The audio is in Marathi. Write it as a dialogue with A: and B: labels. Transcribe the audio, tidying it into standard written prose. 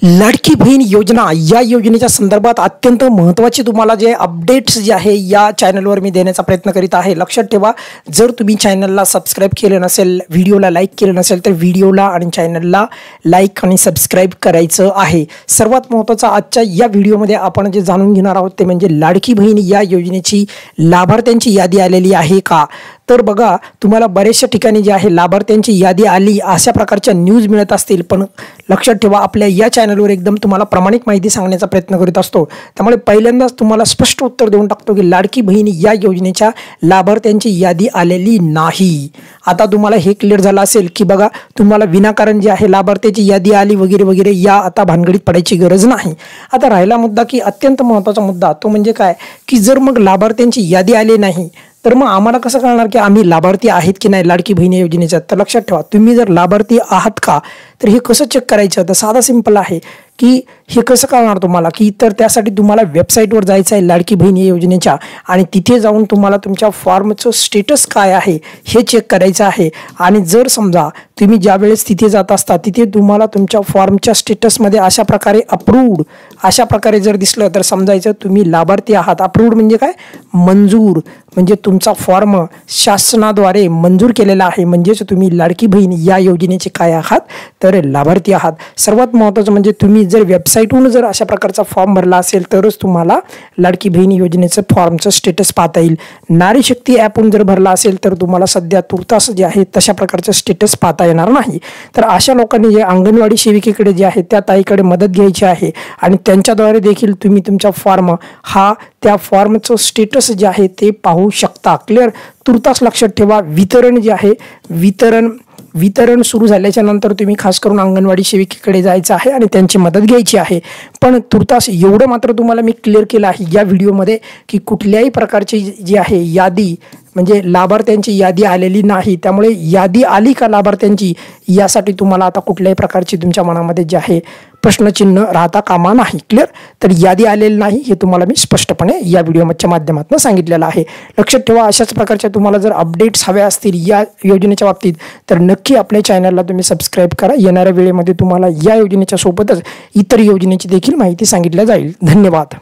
A: लाडकी बहीण योजना या योजनेच्या संदर्भात अत्यंत महत्त्वाचे तुम्हाला जे अपडेट्स जे आहे या चॅनलवर मी देण्याचा प्रयत्न करीत आहे। लक्षात ठेवा, जर तुम्ही चॅनलला सबस्क्राइब केले नसेल, व्हिडिओला लाईक केले नसेल तर व्हिडिओला आणि चॅनलला लाईक आणि सबस्क्राइब करायचं आहे। सर्वात महत्त्वाचा आजच्या या व्हिडिओमध्ये आपण जे जाणून घेणार आहोत ते म्हणजे लाडकी बहीण या योजनेची लाभार्थ्यांची यादी आलेली आहे का। तर बघा, तुम्हाला बरेचशा ठिकाणी जे आहे लाभार्थ्यांची यादी आली अशा प्रकारच्या न्यूज मिळत असतील, पण लक्षात ठेवा आपल्या या चॅनलवर एकदम तुम्हाला प्रामाणिक माहिती सांगण्याचा प्रयत्न करीत असतो। त्यामुळे पहिल्यांदाच तुम्हाला स्पष्ट उत्तर देऊन टाकतो की लाडकी बहीण या योजनेच्या लाभार्थ्यांची यादी आलेली नाही। आता तुम्हाला हे क्लिअर झालं असेल की बघा, तुम्हाला विनाकारण जे आहे लाभार्थ्यांची यादी आली वगैरे वगैरे या आता भानगडीत पडायची गरज नाही। आता राहिला मुद्दा की अत्यंत महत्त्वाचा मुद्दा, तो म्हणजे काय की जर मग लाभार्थ्यांची यादी आली नाही तर मग आम्हाला कसं कळणार की आम्ही लाभार्थी आहेत की नाही लाडकी बहीण योजनेचा। तर लक्षात ठेवा, तुम्ही जर लाभार्थी आहात का तर हे कसं चेक करायचं, तर साधा सिंपल आहे की हे कसं कळणार तुम्हाला की तर त्यासाठी तुम्हाला वेबसाईटवर जायचं आहे लाडकी बहीण योजनेच्या, आणि तिथे जाऊन तुम्हाला तुमच्या फॉर्मचं स्टेटस काय आहे हे चेक करायचं आहे। आणि जर समजा तुम्ही ज्या वेळेस तिथे जात असता तिथे तुम्हाला तुमच्या फॉर्मच्या स्टेटसमध्ये अशा प्रकारे अप्रूव्ड अशा प्रकारे जर दिसलं तर समजायचं तुम्ही लाभार्थी आहात। अप्रूव्ड म्हणजे काय, मंजूर, म्हणजे तुमचा फॉर्म शासनाद्वारे मंजूर केलेला आहे, म्हणजेच तुम्ही लाडकी बहीण या योजनेचे काय आहात तर लाभार्थी आहात। सर्वात महत्त्वाचं म्हणजे तुम्ही जर वेबसाईटहून जर अशा प्रकारचा फॉर्म भरला असेल तरच तुम्हाला लाडकी बहीण योजनेचं फॉर्मचं स्टेटस पाहता येईल। नारी शक्ती ॲपहून जर भरला असेल तर तुम्हाला सध्या तुर्तास जे आहे तशा प्रकारचं स्टेटस पाहता येणार नाही। तर अशा लोकांनी जे अंगणवाडी सेविकेकडे जे आहे त्या ताईकडे मदत घ्यायची आहे आणि त्यांच्याद्वारे देखील तुम्ही तुमचा फॉर्म हा त्या फॉर्मचं स्टेटस जे आहे ते पाहू शकता। क्लिअर, तुर्तास लक्षात ठेवा, वितरण जे आहे वितरण सुरू झाल्याच्या नंतर तुम्ही खास करून अंगणवाडी सेविकेकडे जायचं आहे आणि त्यांची मदत घ्यायची आहे। पण तुर्तास एवढं मात्र तुम्हाला मी क्लिअर केलं आहे या व्हिडिओमध्ये की कुठल्याही प्रकारची जी आहे यादी म्हणजे लाभार्थ्यांची यादी आलेली नाही। त्यामुळे यादी आली का लाभार्थ्यांची यासाठी तुम्हाला आता कुठल्याही प्रकारची तुमच्या मनामध्ये जे आहे प्रश्नचिन्ह राहता कामा नाही। क्लिअर, तर यादी आलेली नाही हे तुम्हाला मी स्पष्टपणे या व्हिडिओच्या माध्यमातून सांगितलेलं आहे। लक्षात ठेवा, अशाच प्रकारच्या तुम्हाला जर अपडेट्स हव्या असतील या योजनेच्या बाबतीत तर नक्की आपल्या चॅनलला तुम्ही सबस्क्राईब करा। येणाऱ्या वेळेमध्ये तुम्हाला या योजनेच्या सोबतच इतर योजनेची देखील माहिती सांगितल्या जाईल। धन्यवाद।